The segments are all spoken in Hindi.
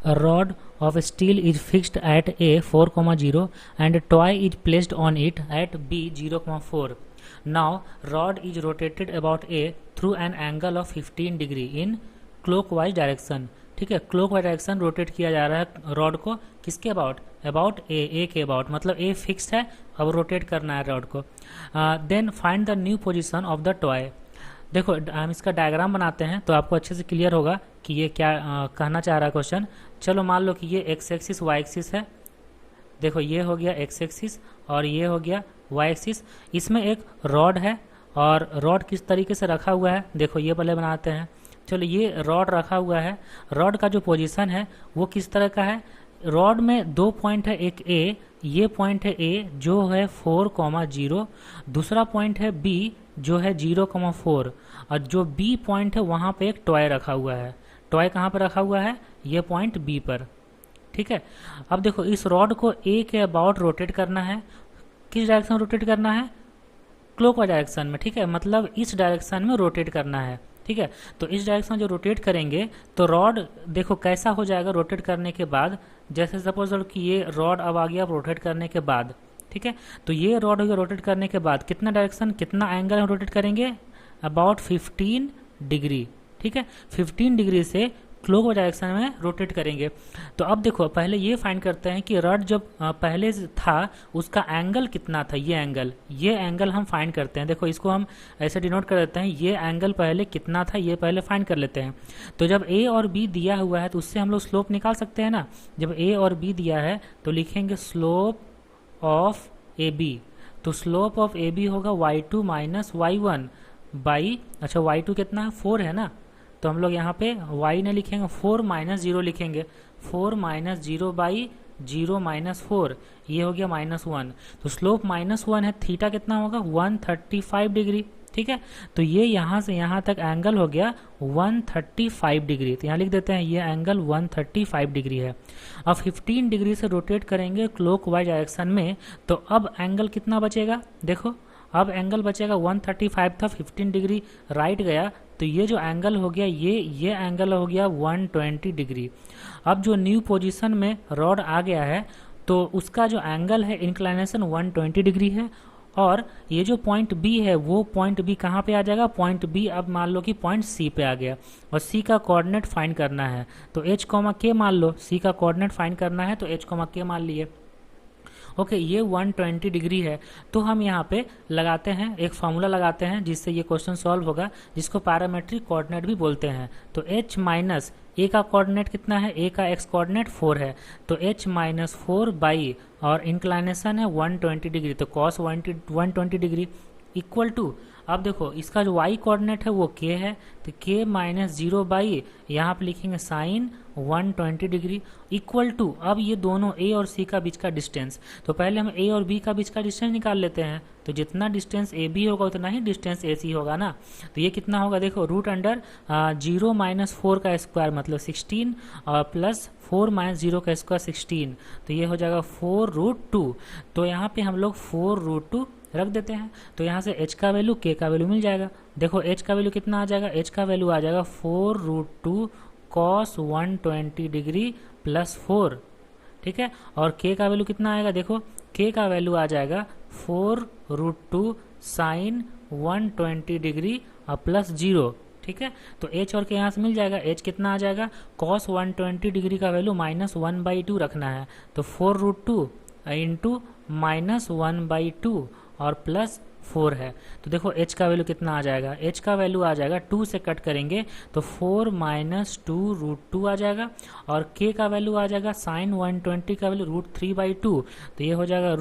A rod of steel is fixed at A 4,0 and a toy is placed on it at B 0,4. Now rod is rotated about A through an angle of 15 degree in clockwise direction. ठीक है, क्लॉकवाइज डायरेक्शन रोटेट किया जा रहा है रॉड को, किसके अबाउट, अबाउट ए के अबाउट, मतलब ए फिक्स्ड है, अब रोटेट करना है रॉड को. Then find the new position of the toy. देखो हम इसका डायग्राम बनाते हैं तो आपको अच्छे से क्लियर होगा कि ये क्या कहना चाह रहा है क्वेश्चन. चलो मान लो कि ये एक्स एक्सिस वाई एक्सिस है. देखो ये हो गया एक्स एक्सिस और ये हो गया वाई एक्सिस. इसमें एक रॉड है और रॉड किस तरीके से रखा हुआ है, देखो ये पहले बनाते हैं. चलो ये रॉड रखा हुआ है, रॉड का जो पोजीशन है वो किस तरह का है. रॉड में दो पॉइंट है, एक ए, ये पॉइंट है ए जो है 4,0, दूसरा पॉइंट है बी जो है 0,4 और जो बी पॉइंट है वहाँ पे एक टॉय रखा हुआ है. टॉय कहाँ पर रखा हुआ है, ये पॉइंट बी पर. ठीक है, अब देखो इस रॉड को ए के अबाउट रोटेट करना है. किस डायरेक्शन रोटेट करना है, क्लॉकवाइज डायरेक्शन में. ठीक है, मतलब इस डायरेक्शन में रोटेट करना है. ठीक है, तो इस डायरेक्शन जो रोटेट करेंगे तो रॉड देखो कैसा हो जाएगा रोटेट करने के बाद. जैसे सपोज कि ये रॉड अब आ गया रोटेट करने के बाद. ठीक है, तो ये रॉड हो गया रोटेट करने के बाद कितना डायरेक्शन, कितना एंगल हम रोटेट करेंगे, अबाउट 15 डिग्री. ठीक है, 15 डिग्री से क्लॉकवाइज डायरेक्शन में रोटेट करेंगे. तो अब देखो पहले ये फाइंड करते हैं कि रॉड जब पहले था उसका एंगल कितना था. ये एंगल हम फाइंड करते हैं. देखो इसको हम ऐसे डिनोट कर देते हैं, ये एंगल पहले कितना था ये पहले फाइंड कर लेते हैं. तो जब ए और बी दिया हुआ है तो उससे हम लोग स्लोप निकाल सकते हैं ना. जब ए और बी दिया है तो लिखेंगे स्लोप ऑफ ए बी. तो स्लोप ऑफ ए बी होगा y2 माइनस y1 बाई, अच्छा y2 कितना है 4 है ना, तो हम लोग यहाँ पे y ने लिखेंगे 4 माइनस 0 लिखेंगे, 4 माइनस 0 बाई 0 माइनस 4, ये हो गया -1. तो स्लोप -1 है, थीटा कितना होगा 135 डिग्री. ठीक है, तो ये यहाँ से यहाँ तक एंगल हो गया 135 डिग्री. तो यहाँ लिख देते हैं ये एंगल 135 डिग्री है. अब 15 डिग्री से रोटेट करेंगे क्लॉकवाइज डायरेक्शन में तो अब एंगल कितना बचेगा, देखो अब एंगल बचेगा 135 था, 15 डिग्री राइट गया तो ये जो एंगल हो गया ये एंगल हो गया 120 डिग्री. अब जो न्यू पोजीशन में रॉड आ गया है तो उसका जो एंगल है इंक्लाइनेशन 120 डिग्री है. और ये जो पॉइंट बी है वो पॉइंट बी कहाँ पे आ जाएगा, पॉइंट बी अब मान लो कि पॉइंट सी पे आ गया और सी का कोऑर्डिनेट फाइंड करना है. तो एच कॉमा के मान लो, सी का कोऑर्डिनेट फाइंड करना है तो एच कॉमा के मान लिए. ओके, ये 120 डिग्री है. तो हम यहाँ पे लगाते हैं एक फार्मूला लगाते हैं जिससे ये क्वेश्चन सॉल्व होगा, जिसको पैरामेट्रिक कोऑर्डिनेट भी बोलते हैं. तो h माइनस ए का कोऑर्डिनेट कितना है, ए का एक्स कोऑर्डिनेट 4 है, तो h माइनस 4 बाई और इंक्लाइनेशन है 120 डिग्री तो कॉस 120 डिग्री इक्वल टू. अब देखो इसका जो y कोऑर्डिनेट है वो k है तो k माइनस 0 बाई यहाँ पे लिखेंगे साइन 120 डिग्री इक्वल टू. अब ये दोनों a और c का बीच का डिस्टेंस, तो पहले हम a और b का बीच का डिस्टेंस निकाल लेते हैं. तो जितना डिस्टेंस ए बी होगा उतना ही डिस्टेंस ए सी होगा ना. तो ये कितना होगा, देखो रूट अंडर 0 माइनस 4 का स्क्वायर मतलब 16 और प्लस 4 माइनस 0 का स्क्वायर 16, तो ये हो जाएगा 4√2. तो यहाँ पे हम लोग 4√2 रख देते हैं. तो यहाँ से h का वैल्यू k का वैल्यू मिल जाएगा. देखो h का वैल्यू कितना आ जाएगा, h का वैल्यू आ जाएगा 4√2 cos 120 डिग्री प्लस 4. ठीक है, और k का वैल्यू कितना आएगा, देखो k का वैल्यू आ जाएगा 4√2 साइन 120 डिग्री और प्लस 0. ठीक है, तो h और k यहाँ से मिल जाएगा. h कितना आ जाएगा, cos 120 डिग्री का वैल्यू -1/2 रखना है तो 4√2 इंटू -1/2 और प्लस 4 है. तो देखो h का वैल्यू कितना आ जाएगा, h का वैल्यू आ जाएगा 2 से कट करेंगे तो 4 माइनस 2√2 आ जाएगा और k का वैल्यू आ जाएगा साइन 120 का वैल्यू √3/2 तो ये हो जाएगा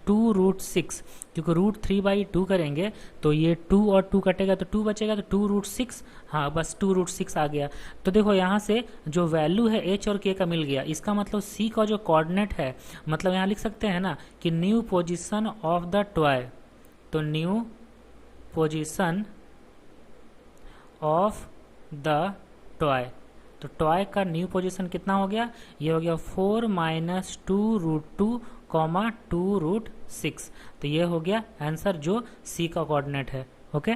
2√6. क्योंकि √3/2 करेंगे तो ये 2 और 2 कटेगा तो 2 बचेगा तो 2√6, हाँ बस 2√6 आ गया. तो देखो यहाँ से जो वैल्यू है h और k का मिल गया. इसका मतलब c का जो कोऑर्डिनेट है, मतलब यहाँ लिख सकते हैं ना कि new position of the toy. तो new position of the toy, तो टॉय का न्यू पोजीशन कितना हो गया, ये हो गया 4 माइनस 2√2 2√6. तो ये हो गया आंसर जो सी का कोऑर्डिनेट है. ओके.